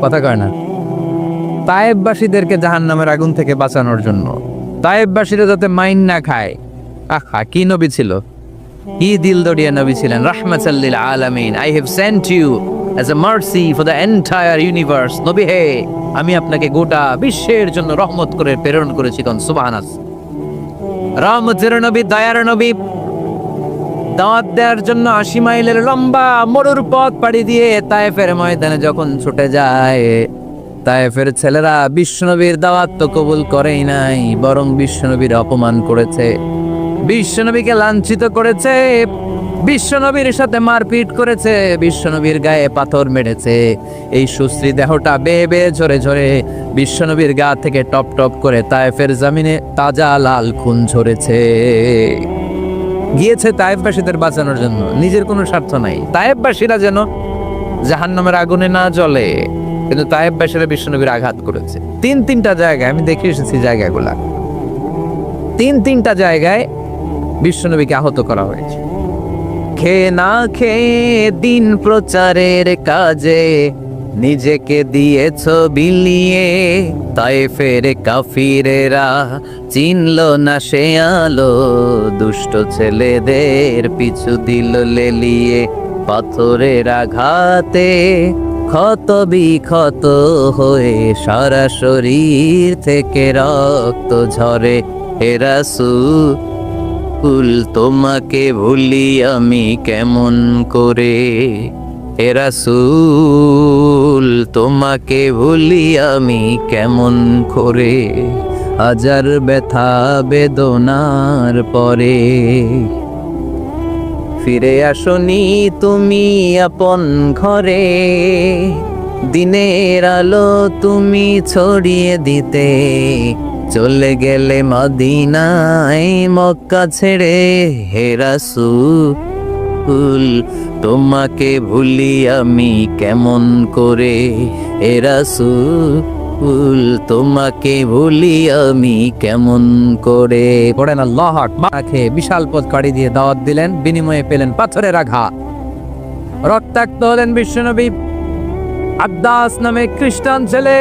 কথা কয় না। তায়েববাসীদেরকে জাহান্নামের আগুন থেকে বাঁচানোর জন্য, তায়েববাসীরা যাতে মাইন না খায়। আহা, কি নবী ছিল, কি দিলদরিয়া নবী ছিলেন। রাহমাতাল লিল আলামিন, I have sent you as a mercy for the entire universe. নবী হে, আমি আপনাকে গোটা বিশ্বের জন্য রহমত করে প্রেরণ করেছি। কোন সুবহানাল্লাহ। রহমতের নবী, দয়ার নবী, দাওয়াত দেওয়ার জন্য ৮০ মাইলের লম্বা মরুর পথ পাড়ি দিয়ে তায়েফের ময়দানে যখন ছুটে যায়, তায়েফের ছেলেরা বিশ্বনবীর দাওয়াত তো কবুল করেই নাই, বরং বিশ্বনবীর অপমান করেছে, বিশ্বনবীকে লাঞ্ছিত করেছে, বিশ্বনবীর সাথে মারপিট করেছে, বিশ্বনবীর গায়ে পাথর মেরেছে। এই সুশ্রী দেহটা বেয়ে বেয়ে ঝরে ঝরে বিশ্বনবীর গা থেকে টপ টপ করে তায়েফের জমিনে তাজা লাল খুন ঝরেছে। গিয়েছে তায়েফবাসীদের বাঁচানোর জন্য, নিজের কোনো স্বার্থ নাই। তায়েফবাসীরা যেন জাহান্নামের আগুনে না জ্বলে, কিন্তু তায়েফবাসীরা বিশ্বনবীর আঘাত করেছে। তিনটা জায়গায় আমি দেখে এসেছি, জায়গাগুলা তিনটা জায়গায় বিশ্বনবীকে আহত করা হয়েছে। খেয়ে না খেয়ে দিন প্রচারের কাজে নিজেকে দিয়েছ বিলিয়ে, তায়েফের কাফিরেরা চিনল না সে আলো, দুষ্ট ছেলেদের পিছু দিল লেলিয়ে, পাথরের আঘাতে ক্ষত বিক্ষত হয়ে সারা শরীর থেকে রক্ত ঝরে। হে রাসূল, তোমাকে ভুলি আমি কেমন করে, হে রাসূল, তোমাকে ভুলি আমি কেমন করে, হাজার ব্যথা বেদনার পরে ফিরে আসনি তুমি আপন ঘরে, দিনের আলো তুমি ছড়িয়ে দিতে, চলে গেলে মদিনায় মক্কা ছেড়ে। হে রাসূল, তোমাকে ভুলি আমি কেমন করে, হে রাসূল, তোমাকে ভুলি আমি কেমন করে। পড়েন আল্লাহু আকবার। বিশাল পথ কাড়ি দিয়ে দাওয়াত দিলেন, বিনিময়ে পেলেন পাথরের আঘাত, রক্তাক্ত হলেন বিশ্বনবী। আব্বাস নামে খ্রিস্টান ছেলে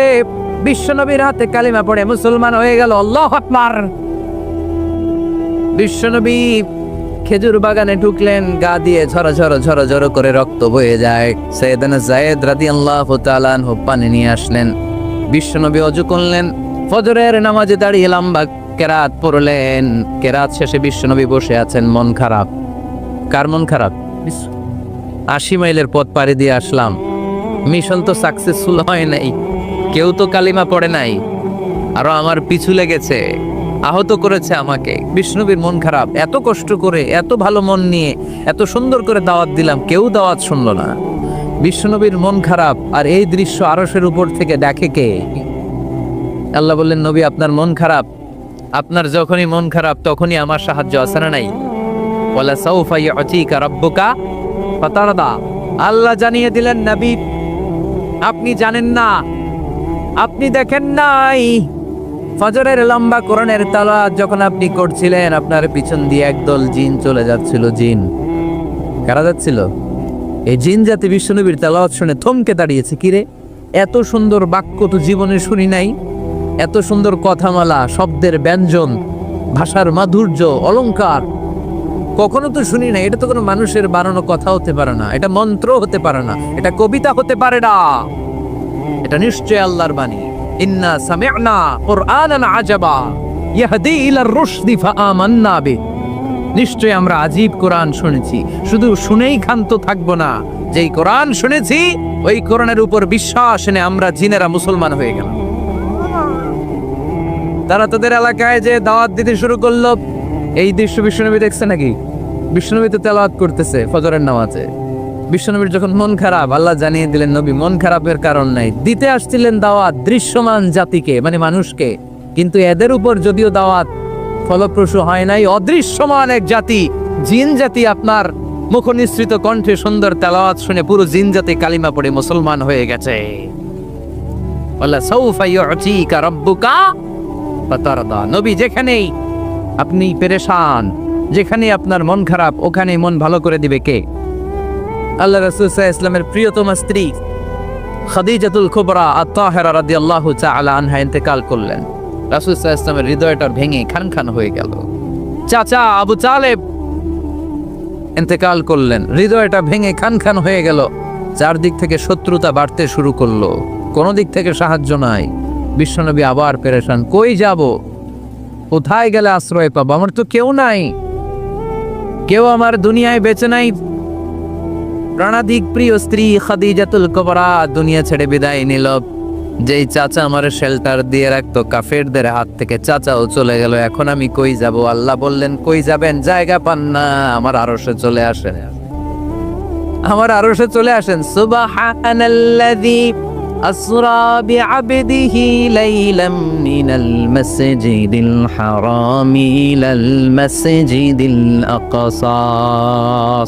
বিশ্বনবীর হাতে কালিমা পড়ে মুসলমান হয়ে গেল। আল্লাহু আকবার। বিশ্বনবী খেজুর বাগানে ঢুকলেন, গা দিয়ে ঝরঝর করে রক্ত বয়ে যায়। সাইয়েদনা যায়েদ রাদিয়াল্লাহু তাআলা আনহু পানি নিয়ে আসলেন। বিশ্বনবী ওযু করলেন, ফজরের নামাজে দাঁড়িয়ে লম্বা কেরাত পড়লেন। কেরাত শেষে বিশ্বনবী বসে আছেন, মন খারাপ। কার মন খারাপ? ৮০ মাইলের পথ পাড়ি দিয়ে আসলাম, মিশন তো সাকসেসফুল হয় নাই, কেউ তো কালিমা পড়ে নাই, আরো আমার পিছু লেগেছে, আহত করেছে আমাকে। বিষ্ণুবীর মন খারাপ। এত কষ্ট করে, এত ভালো মন নিয়ে, এত সুন্দর করে দাওয়াত দিলাম, কেউ দাওয়াত শুনলো না। বিশ্বনবীর মন খারাপ। আর এই দৃশ্য আরশের উপর থেকে দেখে কে? আল্লাহ বললেন, নবী আপনার মন খারাপ, আপনার যখনই মন খারাপ তখনই আমার সাহায্য আছে না নাই? ওয়ালা সাউফা ইউতিকা রাব্বুকা ফাতারদা। আল্লাহ জানিয়ে দিলেন, নবী আপনি জানেন না, আপনি দেখেন নাই, ফজরের লম্বা কোরআনের তেলাওয়াত যখন আপনি করছিলেন, আপনার পিছন দিয়ে একদল জিন চলে যাচ্ছিল। জিন কারা যাচ্ছিল? এই জিন জাতি বিশ্বনবীর তেলাওয়াত শুনে থমকে দাঁড়িয়েছে। কিরে, এত সুন্দর বাক্য তো জীবনে শুনি নাই, এত সুন্দর কথামালা, শব্দের ব্যঞ্জন, ভাষার মাধুর্য, অলংকার কখনো তো শুনি নাই। এটা তো কোনো মানুষের বানানো কথা হতে পারে না, এটা মন্ত্র হতে পারে না, এটা কবিতা হতে পারে না, এটা নিশ্চয় আল্লাহর বাণী। ইন্না সামি'না কুরআনান আজাবা ইয়াহদি ইলার রুশদি ফাআমান্না বিহি। নিশ্চয় আমরা আজীব কোরআন শুনেছি, শুধু শুনেই ক্ষান্ত থাকবো না, যেই কোরআন শুনেছি ওই কোরআনের উপর বিশ্বাস এনে আমরা জিনেরা মুসলমান হয়ে গেলাম। তারা তাদের এলাকায় যে দাওয়াত দিতে শুরু করলো। এই দৃশ্য বিশ্বনবী দেখছে নাকি? বিশ্বনবী তো তেলাওয়াত করতেছে ফজরের নামাজে। বিশ্বনবীর যখন মন খারাপ, আল্লাহ জানিয়ে দিলেন, নবী মন খারাপের কারণ নাই। দিতে আসছিলেন দাওয়াত দৃশ্যমান জাতিকে, মানে মানুষকে, কিন্তু এদের উপর যদিও দাওয়াত ফলপ্রসূ হয় নাই, অদৃশ্যমান এক জাতি, জিন জাতি আপনার মুখনিসৃত কণ্ঠে সুন্দর তেলাওয়াত শুনে পুরো জিন জাতি কালিমা পড়ে মুসলমান হয়ে গেছে। ওয়ালা সাউফা ইউতিকা রাব্বুকা ফাতারদা। নবী যেখানেই আপনি পেরেশান, যেখানে আপনার মন খারাপ, ওখানেই মন ভালো করে দিবে কে? আল্লাহ রাসূল সাল্লাল্লাহু আলাইহি ওয়াসাল্লামের প্রিয়তমা স্ত্রী খাদিজাতুল কুবরা আত-তাহেরা রাদিয়াল্লাহু তাআলা আনহা ইন্তেকাল করলেন। রাসূল সাল্লাল্লাহু আলাইহি ওয়াসাল্লামের হৃদয়টা ভেঙে খান খান হয়ে গেল। চাচা আবু তালেব ইন্তেকাল করলেন, হৃদয়টা ভেঙে খান খান হয়ে গেল। চারদিক থেকে শত্রুতা বাড়তে শুরু করলো, কোনো দিক থেকে সাহায্য নাই। বিশ্বনবী আবার পেরেশান, কই যাব, কোথায় গেলে আশ্রয় পাবো? আমার তো কেউ নাই, কেউ আমার দুনিয়ায় বেঁচে নাই। প্রাণাধিক প্রিয় স্ত্রী খাদিজাতুল কুবরা দুনিয়া ছেড়ে বিদায় নিল। যেই চাচা আমার শেল্টার দিয়ে রাখতো কাফেরদের হাত থেকে, চাচাও চলে গেল। এখন আমি কই যাব? আল্লাহ বললেন, কই যাবেন? জায়গা পান না, আমার আরশে চলে আসেন, আমার আরশে চলে আসেন। সুবহানাল্লাযী আসরা বিআবদিহি লাইলাম মিনাল মাসজিদিল হারামি ইলাল মাসজিদিল আকসা।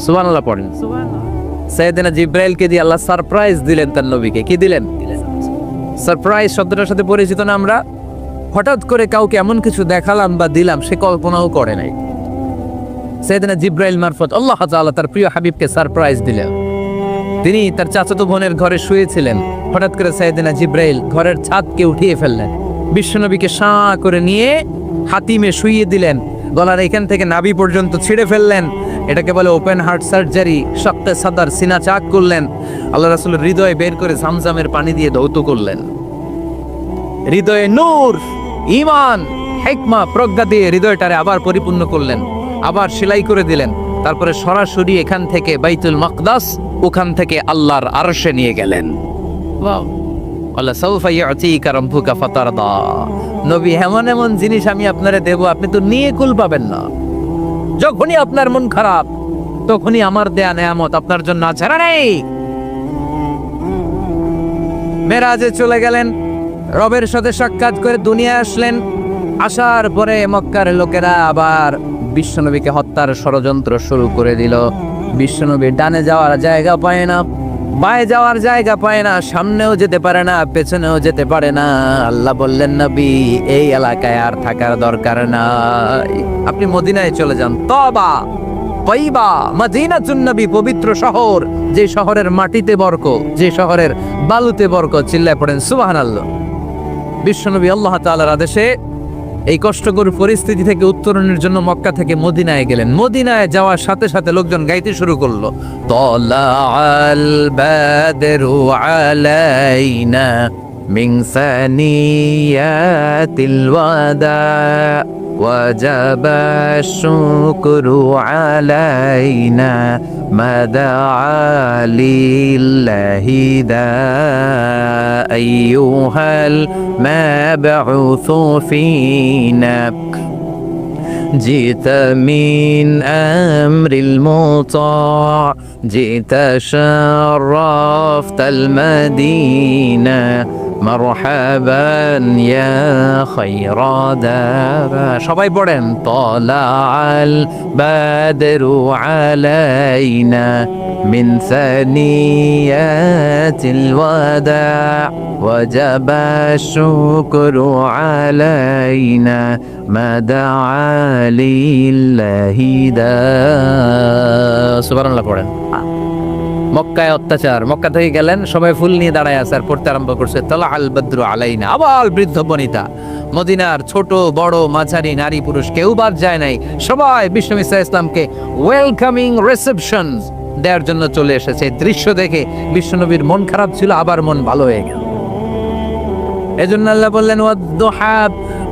সুবহানাল্লাহ পড়েন। সাইয়েদনা জিব্রাইলকে দিয়ে আল্লাহ সারপ্রাইজ দিলেন তার নবীকে। কি দিলেন? সারপ্রাইজ শব্দটার সাথে পরিচিত না আমরা? হঠাৎ করে কাউকে এমন কিছু দেখালাম বা দিলাম সে কল্পনাও করে নাই। সাইয়েদনা জিব্রাইল মারফত আল্লাহ তাআলা তার প্রিয় হাবিবকে সারপ্রাইজ দিলেন। তিনি তার চাচাতো বোনের ঘরে শুয়েছিলেন, হঠাৎ করে সাইয়েদনা জিব্রাইল ঘরের ছাদকে উঠিয়ে ফেললেন, বিশ্বনবীকে শাঁ করে নিয়ে হাতিমে শুইয়ে দিলেন, গলার এখান থেকে নাভি পর্যন্ত ছিঁড়ে ফেললেন। এটাকে বলে ওপেন হার্ট সার্জারি। শাক্কে সাদার, সিনা চাক করলেন। আল্লাহ রাসূলের হৃদয়ে বের করে জামজামের পানি দিয়ে ধৌত করলেন। হৃদয়ে নূর, ঈমান, হিকমা, প্রজ্ঞা দিয়ে হৃদয়টারে আবার পরিপূর্ণ করলেন, আবার সেলাই করে দিলেন। তারপরে সরাসরি এখান থেকে বাইতুল মাকদাস, ওখান থেকে আল্লাহর আরশে নিয়ে গেলেন। ওয়াও, আল্লাহ সাউফা ইউতিকা রাব্বুকা ফাতারদা। নবী, এমন এমন জিনিস আমি আপনারে দেব, আপনি তো নিয়ে কুল পাবেন না। যখনই আপনার মন খারাপ, তখনই আমার দেয়া নেয়ামত আপনার জন্য ছাড়া নেই। মেরাজে চলে গেলেন, রবের সাথে সাক্ষাৎ করে দুনিয়া আসলেন। আসার পরে মক্কার লোকেরা আবার বিশ্বনবীকে হত্যার ষড়যন্ত্র শুরু করে দিল। বিশ্বনবী ডানে যাওয়ার জায়গা পায় না, বায়ে যাওয়ার জায়গা পায় না, সামনেও যেতে পারে না, পেছনেও যেতে পারে না। আল্লাহ বললেন, নবী এই এলাকায় আর থাকার দরকার নাই, আপনি মদিনায় চলে যান। তবা তয়্যিবা মদিনাতুন নবী, পবিত্র শহর, যে শহরের মাটিতে বরকত, যে শহরের বালুতে বরকত। চিল্লায় পড়েন সুবহানাল্লাহ। বিশ্বনবী আল্লাহ তাআলার আদেশে এই কষ্টকর পরিস্থিতি থেকে উত্তরণের জন্য মক্কা থেকে মদিনায় গেলেন। মদিনায় যাওয়ার সাথে সাথে লোকজন গাইতে শুরু করলো, তালাআল বাদরু আলাইনা মিন সানিয়াতিল ওয়াদা ওয়াজাবা শুকরু আলাইনা মাদা লিল্লাহি দা আইয়ুহাল মাবউসু ফিনা جئت من أمر المطاع جئت شرفت المدينة مرحبا يا خير دابا সবাই পড়েন طلع البدر علينا من ثنيات الوداع وجب الشكر علينا ما دعا لله دا সুবহানাল্লাহ পড়েন। মক্কায় অত্যাচার, মক্কা থেকে গেলেন, সবাই ফুল নিয়ে দাঁড়ায় আছে আর পড়তে আরম্ভ করছে তালাআল বদরু আলাইনা। আবার বৃদ্ধ বনিতা, মদিনার ছোট বড় মাঝারি নারী পুরুষ কেউ বাদ যায় নাই, সবাই বিশ্বনবী সাল্লাল্লাহু আলাইহি ওয়াসাল্লামকে ওয়েলকামিং রিসেপশন দেওয়ার জন্য চলে এসেছে। দৃশ্য দেখে বিশ্বনবীর মন খারাপ ছিল, আবার মন ভালো হয়ে গেল। এজন্য আল্লাহ বললেন, ওয়াদ-দুহা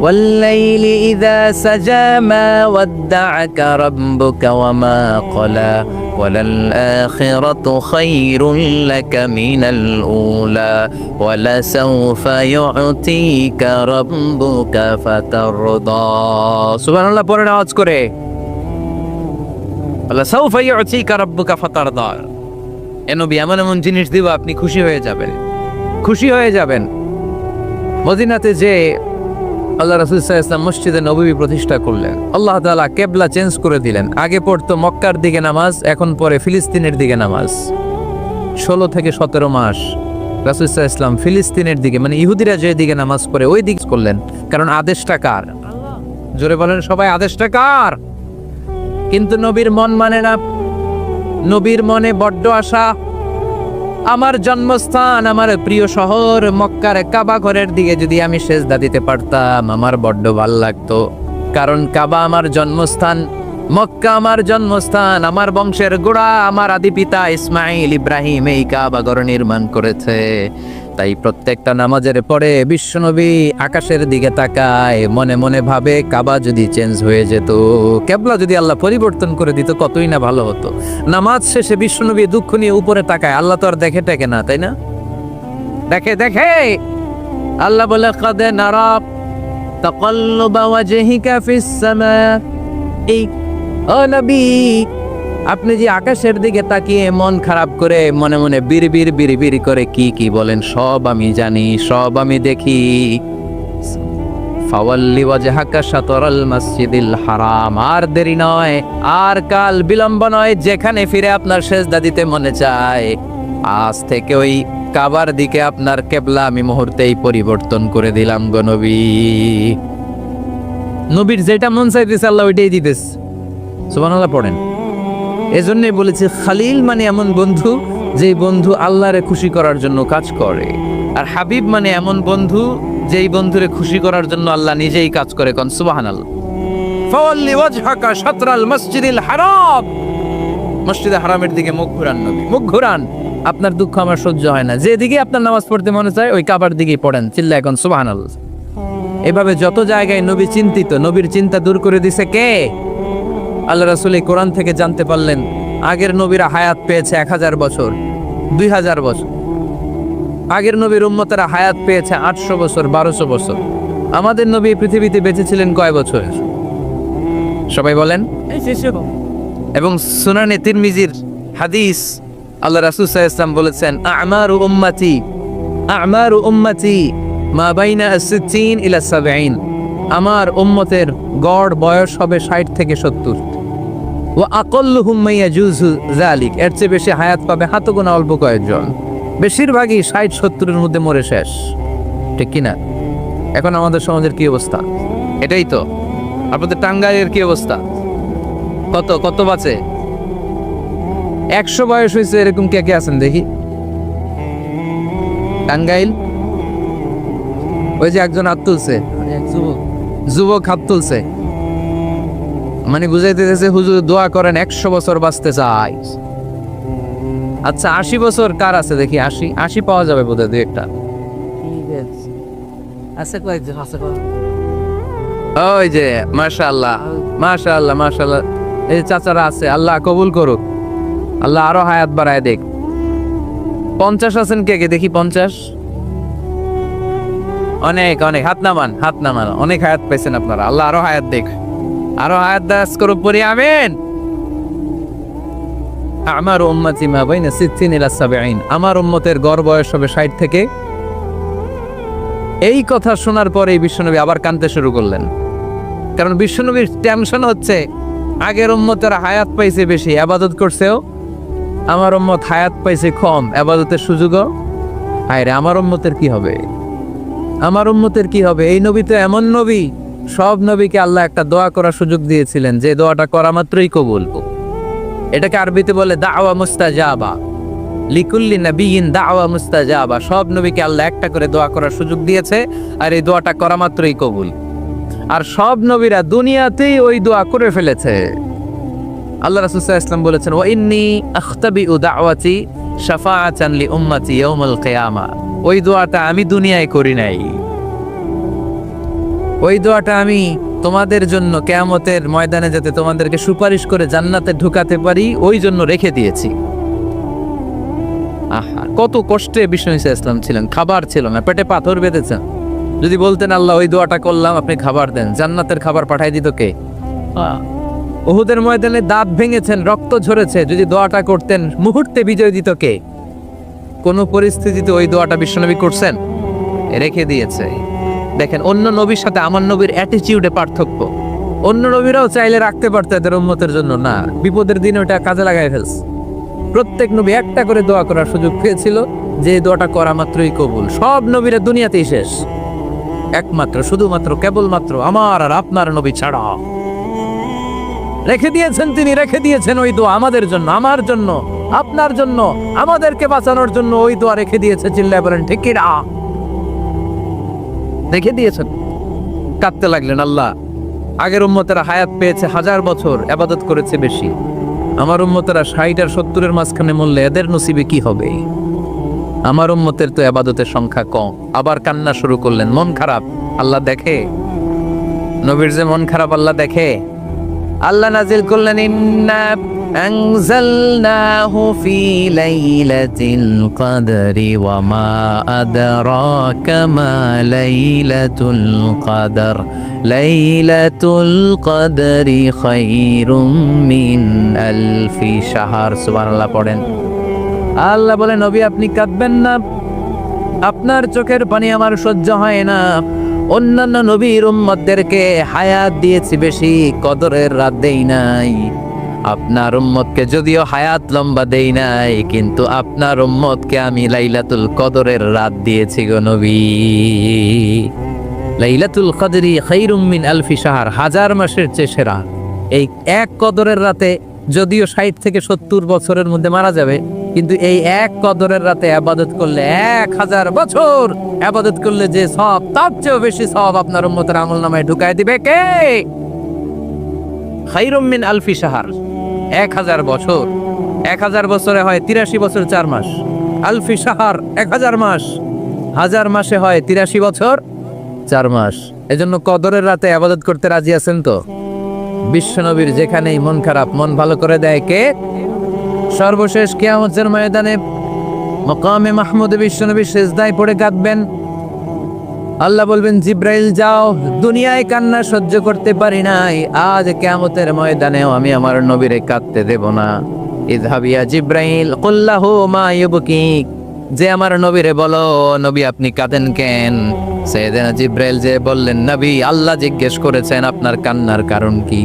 ওয়াল-লাইলি ইযা সাজা মা ওয়াদ্দা'আকা রাব্বুকা ওয়া মা ক্বালা ওয়ালাল আখিরাতু খায়রুল লাকা মিনাল উলা ওয়ালাসাউফা ইউ'তিকা রাব্বুকা ফাতারদা। সুবহানাল্লাহ পড়েন আওয়াজ করে, ওয়ালাসাউফা ইউ'তিকা রাব্বুকা ফাতারদা। এ নবী, এমন এমন জিনিস দিব আপনি খুশি হয়ে যাবেন, খুশি হয়ে যাবেন। মদিনাতে যে আল্লাহ রাসূল সাল্লাল্লাহু আলাইহি ওয়াসাল্লাম মসজিদে নববী প্রতিষ্ঠা করলেন, আল্লাহ তাআলা কিবলা চেঞ্জ করে দিলেন। আগে পড়তো মক্কার দিকে নামাজ, এখন পড়ে ফিলিস্তিনের দিকে নামাজ। 16 থেকে 17 মাস রাসূল সাল্লাল্লাহু আলাইহি ওয়াসাল্লাম ফিলিস্তিনের দিকে, মানে ইহুদিরা যে দিকে নামাজ পড়ে ওই দিকে করলেন। কারণ আদেশটা কার? জোরে বলেন সবাই, আদেশটা কার? কিন্তু নবীর মন মানে না, নবীর মনে বড্ড আশা। আমার জন্মস্থান, আমার প্রিয় শহর মক্কার কাবা ঘরের দিকে যদি আমি সেজদা দিতে পারতাম আমার বড্ড ভাল লাগতো। কারণ কাবা আমার জন্মস্থান, মক্কা আমার জন্মস্থান, আমার বংশের গোড়া, আমার আদি পিতা ইসমাইল ইব্রাহিম এই কাবা ঘর নির্মাণ করেছে। তাই প্রত্যেকটা নামাজের পরে বিশ্বনবী আকাশের দিকে তাকায়, মনে মনে ভাবে কাবা যদি চেঞ্জ হয়ে যেত, কেবলা যদি আল্লাহ পরিবর্তন করে দিত কতই না ভালো হতো। নামাজ শেষে বিশ্বনবী দুঃখ নিয়ে উপরে তাকায়, আল্লাহ তো আর দেখে টেকে না, তাই না? দেখে দেখে আল্লাহ বলে কাদে নারা তাকাল্লুবা ওয়াজহিকা ফিস সামা। এই ও নবী, আপনি যে আকাশের দিকে তাকিয়ে মন খারাপ করে মনে মনে বিড়বিড় করে কি কি বলেন সব আমি জানি, সব আমি দেখি। ফাওয়াল্লি ওয়াজহাকা শাতরাল মসজিদিল হারাম। আর দেরি নয়, আর কাল বিলম্ব নয়, যেখানে ফিরে আপনার সেজদা দিতে মনে চায় আজ থেকে ওই কাবার দিকে আপনার কেবলা আমি মুহূর্তেই পরিবর্তন করে দিলাম গো নবী। নবীর যেটা মন চাইতেছে আল্লাহ ওইটাই দিতেছে। সুবহানাল্লাহ পড়েন। এজন্যই বলেছি খালিল মানে এমন বন্ধু যেই বন্ধু আল্লাহরে খুশি করার জন্য কাজ করে, আর হাবিব মানে এমন বন্ধু যেই বন্ধুরে খুশি করার জন্য আল্লাহ নিজেই কাজ করে। কোন সুবহানাল্লাহ। ফাওয়াল্লি ওয়াজহাকা শাতরাল মসজিদিল হারাম। মসজিদে হারামের দিকে মুখ ঘুরান নবী, মুখ ঘুরান। আপনার দুঃখ আমার সহ্য হয় না, যেদিকে আপনার নামাজ পড়তে মনে চায় ওই কাবার দিকেই পড়েন। চিল্লা এখন সুবহানাল্লাহ। এভাবে যত জায়গায় নবী চিন্তিত, নবীর চিন্তা দূর করে দিছে কে? আল্লাহ রাসূল এই কোরআন থেকে জানতে পারলেন আগের নবীরা হায়াত পেয়েছে 1000 বছর, 2000 বছর। আগের নবীর উম্মতেরা হায়াত পেয়েছে 800 বছর, 1200 বছর। আমাদের নবী পৃথিবীতে বেঁচে ছিলেন কয় বছর? সবাই বলেন। এবং সুনানে তিরমিজির হাদিস, আল্লাহ রাসূল সাল্লাল্লাহু আলাইহি ওয়াসাল্লাম বলেছেন আমারু উম্মতি মা বাইনা 60 ইলা 70। আমার উম্মতের গড় বয়স হবে 60 থেকে 70। ওয়া আকাল্লুহুম মা ইয়াজুজু যালিক। এর চেয়ে বেশি হায়াত পাবে হাতগোনা অল্প কয়েকজন। বেশিরভাগই 60-70-এর মধ্যে মরে শেষ, ঠিক কিনা? এখন আমাদের সমাজের কি অবস্থা? এটাই তো। আপনাদের টাঙ্গাইলের কি অবস্থা? কত বাঁচে? 100 বয়স হয়েছে এরকম কে কে আছেন দেখি? টাঙ্গাইল ওই যে একজন হাত তুলছে, যুবক হাত তুলছে, মানে বুঝাইতে চাইছে হুজুর দোয়া করেন 100 বছর বাঁচতে চাই। আচ্ছা 80 বছর কার আছে দেখি? 80 পাওয়া যাবে বোধহয় দুই একটা। ওই যে মাশাআল্লাহ মাশাআল্লাহ মাশাআল্লাহ, এই চাচারা আছে, আল্লাহ কবুল করুক, আল্লাহ আরো হায়াত বাড়ায় দেখ। 50 আছেন কে কে দেখি? 50? অনেক অনেক, হাত নামান অনেক হায়াত পাইছেন আপনারা, আল্লাহ আরো হায়াত দেখ, আরো হায়াত দাস করুক পরি, আমিন। আমার উম্মতি মা বাইনা 60 ইলা 70। আমার উম্মতের গড় বয়স হবে 60 থেকে। এই কথা শোনার পরে বিশ্বনবী আবার কাঁদতে শুরু করলেন, কারণ বিশ্বনবীর টেনশন হচ্ছে আগের উম্মতের হায়াত পাইছে বেশি, ইবাদত করছেও, আমার উম্মত হায়াত পাইছে কম, ইবাদতের সুযোগও। হায়রে আমার উম্মতের কি হবে, আমার উম্মতের কি হবে? এই নবী তো এমন নবী, সব নবীকে আল্লাহ একটা দোয়া করার সুযোগ দিয়েছিলেন, যে দোয়াটা করা মাত্রই কবুল। এটাকে আরবিতে বলে দাওয়া মুস্তাজাবা। লিকুল্লি নবিয়িন দাওয়া মুস্তাজাবা। সব নবীকে আল্লাহ একটা করে দোয়া করার সুযোগ দিয়েছে, আর এই দোয়াটা করা মাত্রই কবুল। আর সব নবীরা দুনিয়াতেই ওই দোয়া করে ফেলেছে। আল্লাহ রাসূল সাল্লাল্লাহু আলাইহি ওয়াসাল্লাম বলেছেন ওয়া ইন্নী আখতাবিউ দাওয়াতি শাফাআতান লি উম্মতি ইয়াউমাল কিয়ামা। ওই দোয়াটা আমি দুনিয়ায় করি নাই, ওই দোয়াটা আমি তোমাদের জন্য কিয়ামতের ময়দানে যাতে তোমাদেরকে সুপারিশ করে জান্নাতে ঢুকাতে পারি ওই জন্য রেখে দিয়েছি। আহা, কত কষ্টে বিষ্ণু ঈসা ইসলাম ছিলেন, খাবার ছিল না, পেটে পাথর বেঁধেছেন। যদি বলতেন আল্লাহ ওই দোয়াটা করলাম, আপনি খাবার দেন, জান্নাতের খাবার পাঠাই দিত কে? উহুদের ময়দানে দাঁত ভেঙেছেন, রক্ত ঝরেছে, যদি দোয়াটা করতেন মুহূর্তে বিজয় দিত কে? কোন পরিস্থিতিতে ওই দোয়াটা বিশ্বনবী করছেন? রেখে দিয়েছে। দেখেন অন্য নবীর সাথে আমার নবীর অ্যাটিটিউডে পার্থক্য। অন্য নবীরাও চাইলে রাখতে পারতো এদের উম্মতের জন্য, না, বিপদের দিনে ওটা কাজে লাগাই ফেলছে। প্রত্যেক নবী একটা করে দোয়া করার সুযোগ পেয়েছিল, যে দোয়াটা করা মাত্রই কবুল। সব নবীরা দুনিয়াতেই শেষ, একমাত্র শুধুমাত্র কেবলমাত্র আমার আর আপনার নবী ছাড়া রেখে দিয়েছেন, তিনি রেখে দিয়েছেন ওই দোয়া আমাদের জন্য, আমার জন্য, আপনার জন্য, আমাদেরকে বাঁচানোর জন্য ওই দোয়া রেখে দিয়েছে। চিল্লায় বলেন ঠিক কি না? রেখে দিয়েছেন। কাঁদতে লাগলেন, আল্লাহ আগের উম্মতেরা হায়াত পেয়েছে 1000 বছর, ইবাদত করেছে বেশি, আমার উম্মতেরা 60 আর 70-এর মাঝখানে মরলে এদের নসিবে কি হবে? আমার উম্মতের তো ইবাদতের সংখ্যা কম। আবার কান্না শুরু করলেন, মন খারাপ আল্লাহ দেখে, নবীর যে মন খারাপ আল্লাহ দেখে। আল্লাহ নাজিল করলেন, ইন্না আনজালনাহু ফি লাইলাতিল কদরি ওয়া মা আদরাকা মা লাইলাতুল কদর লাইলাতুল কদরি খায়রুম মিন আলফি শাহর। সুবহানাল্লাহ পড়েন। আল্লাহ বলে, নবী আপনি কাঁদবেন না, আপনার চোখের পানি আমার সহ্য হয় না। অন্যান্য নবীর উম্মতদেরকে হায়াত দিয়েছি বেশি, কদরের রাত দেই নাই। আপনার উম্মতকে যদিও হায়াত লম্বা দেই নাই, কিন্তু আপনার উম্মতকে আমি লাইলাতুল কদরের রাত দিয়েছি গো নবী। লাইলাতুল কদরি খায়রুম মিন আলফি শাহর, 1000 মাসের চেয়ে সেরা। এই এক কদরের রাতে যদিও 60 থেকে 70 বছরের মধ্যে মারা যাবে, কিন্তু এই এক কদরের রাতে ইবাদত করলে 1000 বছর ইবাদত করলে যে সওয়াব, তার চেয়েও বেশি সওয়াব আপনার উম্মতের আমলনামায় ঢুকায় দিবে কে? খায়রুম মিন আলফি শাহর, 1000 বছর। 1000 বছরে হয় 83 বছর 4 মাস। আলফি শাহর 1000 মাস, 1000 মাসে হয় 83 বছর 4 মাস। এজন্য কদরের রাতে ইবাদত করতে রাজি আছেন তো? বিশ্বনবীর যেখানেই মন খারাপ, মন ভালো করে দেয় কে? সর্বশেষ কিয়ামতের ময়দানে মাকামে মাহমুদে বিশ্বনবী সিজদায় পড়ে কাঁদবেন। আল্লাহ বলবেন, জিব্রাইল যাও, দুনিয়ায় কান্না সহ্য করতে পারি নাই, আজ কিয়ামতের ময়দানেও আমি আমার নবীরে কাঁদতে দেব না। ইযহাবিয়া জিব্রাইল কুল্লাহু মা ইউবকিক, যে আমার নবীরে বলো, নবী আপনি কাঁদেন কেন? সাইয়েদনা জিব্রাইল যে বললেন, নবী আল্লাহ জিজ্ঞেস করেছেন আপনার কান্নার কারণ কি।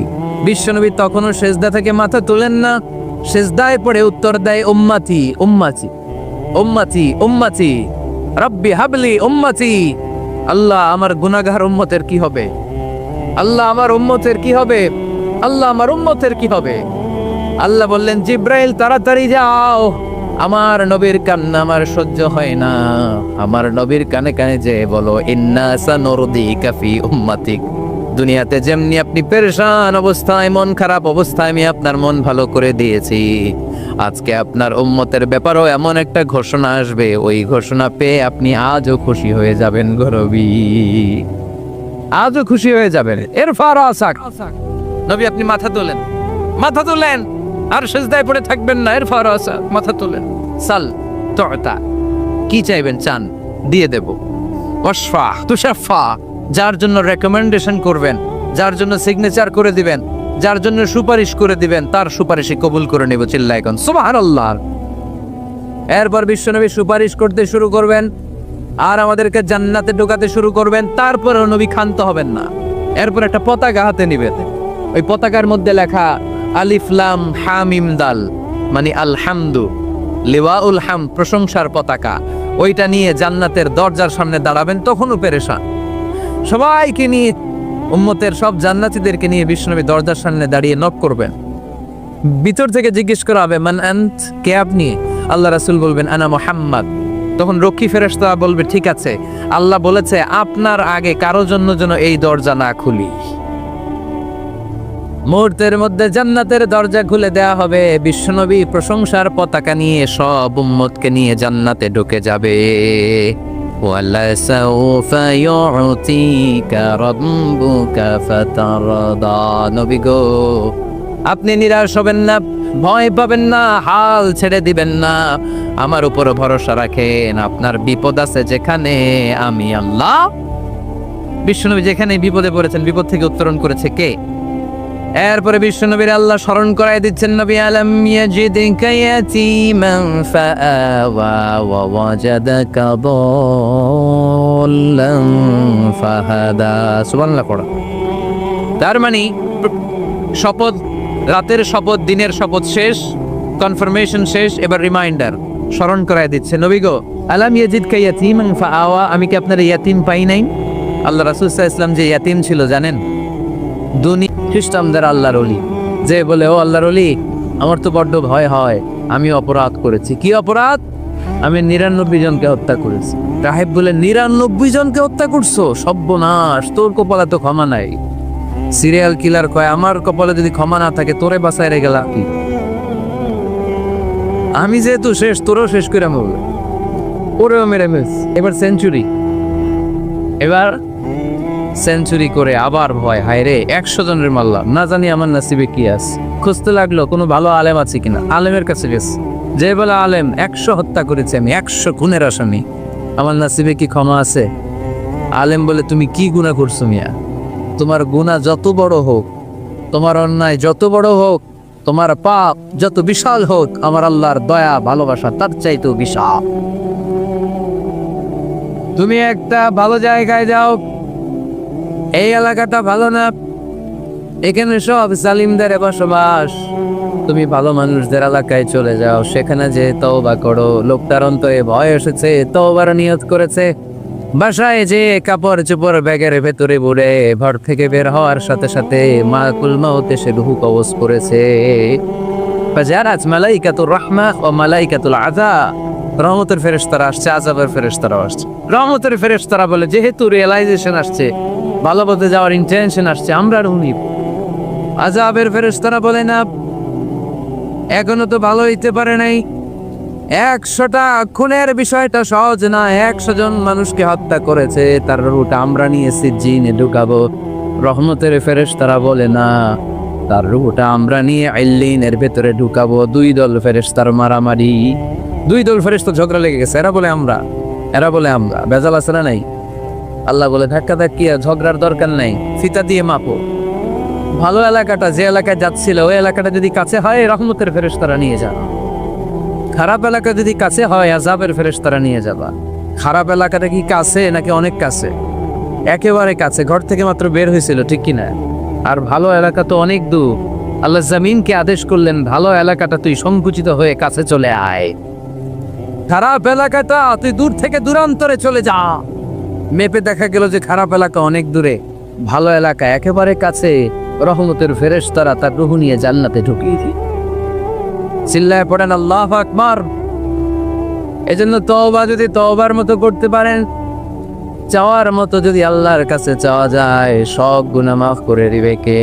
বিশ্বনবী তখনও সিজদা থেকে মাথা তুলেন না, সিজদায় পড়ে উত্তর দেয়, উম্মতি উম্মতি উম্মতি উম্মতি রব্বি হাবলি উম্মতি। আল্লাহ আমার গুনাহগার উম্মতের কি হবে? আল্লাহ আমার উম্মতের কি হবে? আল্লাহ আমার উম্মতের কি হবে? আল্লাহ বললেন, জিব্রাইল তাড়াতাড়ি যাও, আমার নবীর কান্না আমার সহ্য হয় না। আমার নবীর কানে কানে যে বলো, ইন্না সানুরদিকা ফি উম্মাতিক, দুনিয়াতে যেমনি আপনি পেরেশান অবস্থায়, মন খারাপ অবস্থায় আমি আপনার মন ভালো করে দিয়েছি, আজকে আপনার উম্মতের ব্যাপারেও এমন একটা ঘোষণা আসবে, ওই ঘোষণা পেয়ে আপনি আজও খুশি হয়ে যাবেন গো নবী, আজও খুশি হয়ে যাবেন। ইরফা রাসাক, নবী আপনি মাথা তোলেন, মাথা তোলেন, আর সিজদায় পড়ে থাকবেন না। ইরফা রাসাক, মাথা তোলেন। সাল তুতা, কি চাইবেন চান দিয়ে দেব। ওয়াশফা তুশাফা, যার জন্য রেকমেন্ডেশন করবেন, যার জন্য সিগনেচার করে দিবেন, যার জন্য সুপারিশ করে দিবেন, তার সুপারিশই কবুল করে নেব। চিল্লায় কোন সুবহানাল্লাহ। এরপর বিশ্বনবী সুপারিশ করতে শুরু করবেন আর আমাদেরকে জান্নাতে ঢোকাতে শুরু করবেন। তারপরেও নবী ক্ষান্ত হবেন না। এরপর একটা পতাকা হাতে নিবেন, ওই পতাকার মধ্যে লেখা আলিফ লাম হা মিম দাল, মানে আলহামদু, লিওয়াউল হাম, প্রশংসার পতাকা। ওইটা নিয়ে জান্নাতের দরজার সামনে দাঁড়াবেন। তখনও পেরেশান, সবাইকে নিয়ে, উম্মতের সব জান্নাতীদেরকে নিয়ে বিশ্বনবী দরজার সামনে দাঁড়িয়ে নক করবেন। ভিতর থেকে জিজ্ঞেস করা হবে, মান আন্ত, কে আপনি? আল্লাহ রাসূল বলবেন, আনা মুহাম্মদ। তখন রক্ষী ফেরেশতা বলবে, ঠিক আছে, আল্লাহ বলেছে আপনার আগে কারো জন্য যেন এই দরজা না খুলি। মুহূর্তের মধ্যে জান্নাতের দরজা খুলে দেয়া হবে। বিশ্বনবী প্রশংসার পতাকা নিয়ে সব উম্মতকে নিয়ে জান্নাতে ঢুকে যাবে। ওয়ালাসাউফা ইউতিকা রাব্বুকা ফাতারদা, নবী গো আপনি নিরাশ হবেন না, ভয় পাবেন না, হাল ছেড়ে দিবেন না, আমার উপর ভরসা রাখেন। আপনার বিপদ আছে যেখানে, আমি আল্লাহ। বিশ্বনবী যেখানে বিপদে পড়েছেন, বিপদ থেকে উত্তরণ করেছে কে? এরপরে বিশ্বনবীর আল্লাহ স্মরণ করাই দিচ্ছেন, নবী আলাম ইয়াজিদিকা ইয়াতীমান ফাআওয়া ওয়া ওয়াজাদাকা দাল্লান ফাহাদা। সুবহানাল্লাহ পড়া। তার মানে শপথ, রাতের শপথ, দিনের শপথ শেষ, কনফার্মেশন শেষ, এবার রিমাইন্ডার, স্মরণ করাই দিচ্ছে, নবী গো আলাম ইয়াজিদকা ইয়াতীমান ফাআওয়া, আমি কি আপনার ইয়াতীম পাই নাই? আল্লাহ রাসূল সাল্লাল্লাহু আলাইহি ওয়াসাল্লাম যে ইয়াতীম ছিল জানেন? দুনিয়া খ্রিস্টানদের আল্লাহর ওলি, যে বলে ও আল্লাহর ওলি আমার তো বড্ড ভয় হয়, আমি অপরাধ করেছি। কি অপরাধ? আমি 99 জনকে হত্যা করেছি। রাহেব বলে 99 জনকে হত্যা করছো? সর্বনাশ, তোর কপালে তো ক্ষমা নাই। সিরিয়াল কিলার কয়, আমার কপালে যদি ক্ষমা না থাকে তোরে বাঁচায় রে গেলা কি? আমি যেহেতু শেষ, তোরও শেষ করে মরল, ওরেও মেরে ফেলস। এবার সেঞ্চুরি করে আবার ভয়, হায় রে 100 জনের মারলাম, না জানি আমার নসিবে কি আছে। খুঁজতে লাগলো কোনো ভালো আলেম আছে কিনা। আলেমের কাছে গেছে, যে বলে আলেম 100 হত্যা করেছে আমি, 100 খুনের আসামি, আমার নসিবে কি ক্ষমা আছে? আলেম বলে, তুমি কি গুনাহ করছো মিয়া? তোমার গুনাহ যত বড় হোক, তোমার অন্যায় যত বড় হোক, তোমার পাপ যত বিশাল হোক, আমার আল্লাহর দয়া ভালোবাসা তার চাইতেও বিশাল। তুমি একটা ভালো জায়গায় যাও, এই এলাকাটা ভালো না, এখানে সব জালিমদের বসবাস, তুমি ভালো মানুষদের এলাকায় চলে যাও, সেখানে যে তওবা করো। লোকটার অন্তরে ভয় এসেছে, তওবার নিয়ত করেছে। বাসায় যে কাপড় চোপড় ব্যাগের ভেতরে ভরে ঘর থেকে বের হওয়ার সাথে সাথে মালাকুল মাউত এসে রূহ কবজ করেছে। ফাজারাত মালাইকাতুর রাহমা ওয়া মালাইকাতুল আযাব, রহমতের ফেরেশতারা আসছে, আযাবের ফেরেশতারা আসছে। রহমতের ফেরেশতারা বলে, যেহেতু রিয়েলাইজেশন আসছে, ভালো পথে যাওয়ার ইন্টেনশন আসছে, আমরা রুনি। আযাবের ফেরেশতারা বলে, না, এখনো তো ভালো হইতে পারে নাই। 100টা খুনের বিষয়টা সহজ না, 100 জন মানুষকে হত্যা করেছে, তার রুহটা আমরা নিয়েছি জিনে ঢুকাবো। রহমতের ফেরেশতারা বলে, না, তার রুহটা আমরা নিয়ে আইল্লিনের ভেতরে ঢুকাবো। 2 দল ফেরেশতার মারামারি, 2 দল ফেরেশতা ঝগড়া লেগে গেছে। এরা বলে আমরা, এরা বলে আমরা, বেজাল আছে না নাই? আল্লাহ বলে, ধাক্কা ধাক্কি ঝগড়ার দরকার নাই, ফিতা দিয়ে মাপো। ভালো এলাকাটা, যে এলাকায় যাচ্ছিল ওই এলাকাটা যদি কাছে হয়, রহমতের ফেরেশতারা নিয়ে যাবা। খারাপ এলাকা যদি কাছে হয়, আযাবের ফেরেশতারা নিয়ে যাবা। খারাপ এলাকাটা কি কাছে নাকি অনেক কাছে? একেবারে কাছে, ঘর থেকে মাত্র বের হয়েছিল, ঠিক কিনা? আর ভালো এলাকা তো অনেক দূর। আল্লাহ জমিনকে আদেশ করলেন, ভালো এলাকাটা তুই সংকুচিত হয়ে কাছে চলে আয়, খারাপ এলাকাটা তুই দূর থেকে দূরান্তরে চলে যা। মেপে দেখা গেল যে খারাপ এলাকা অনেক দূরে, ভালো এলাকা একেবারে কাছে। রহমতের ফেরেশতারা তার রূহ নিয়ে জান্নাতে ঢুকিয়ে দিল। চিল্লায় পড়েন আল্লাহু আকবার। এজন্য তওবা যদি তওবার মতো করতে পারেন, চাওয়ার মতো যদি আল্লাহর কাছে চাওয়া যায়, সব গুনাহ মাফ করে দিবে কে?